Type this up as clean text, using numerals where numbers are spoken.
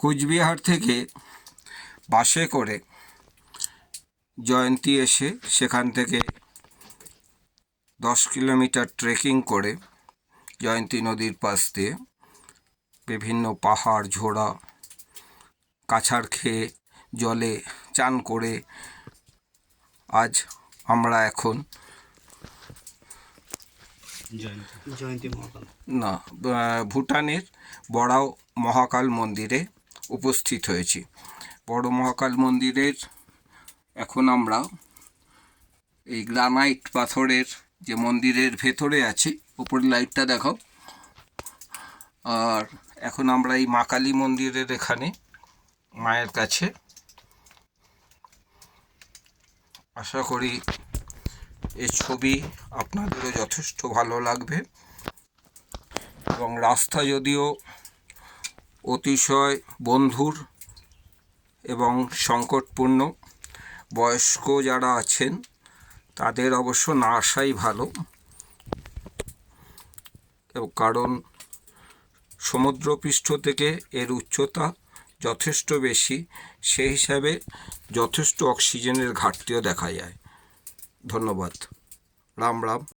কোচবিহার থেকে বাসে করে জয়ন্তী এসে সেখান থেকে 10 কিলোমিটার ট্রেকিং করে জয়ন্তী নদীর পাশ দিয়ে বিভিন্ন পাহাড় ঝোড়া কাছাড় খেয়ে জলে চান করে আজ আমরা এখন ভুটানের বড়াও মহাকাল মন্দিরে উপস্থিত হয়েছি। বড় মহাকাল মন্দিরের এখন আমরা এই গ্রানাইট পাথরের যে মন্দিরের ভেতরে আছি, উপরে লাইটটা দেখাও। আর এখন আমরা এই মা কালী মন্দিরের এখানে মায়ের কাছে। আশা করি এই ছবি আপনাদেরও যথেষ্ট ভালো লাগবে। এবং রাস্তা যদিও অতিশয় বন্ধুর এবং সংকটপূর্ণ, বয়স্ক যারা আছেন তাদের অবশ্য না আসাই ভালো, কারণ সমুদ্রপৃষ্ঠ থেকে এর উচ্চতা যথেষ্ট বেশি, সেই হিসাবে যথেষ্ট অক্সিজেনের ঘাটতিও দেখা যায়। ধন্যবাদ। রাম রাম।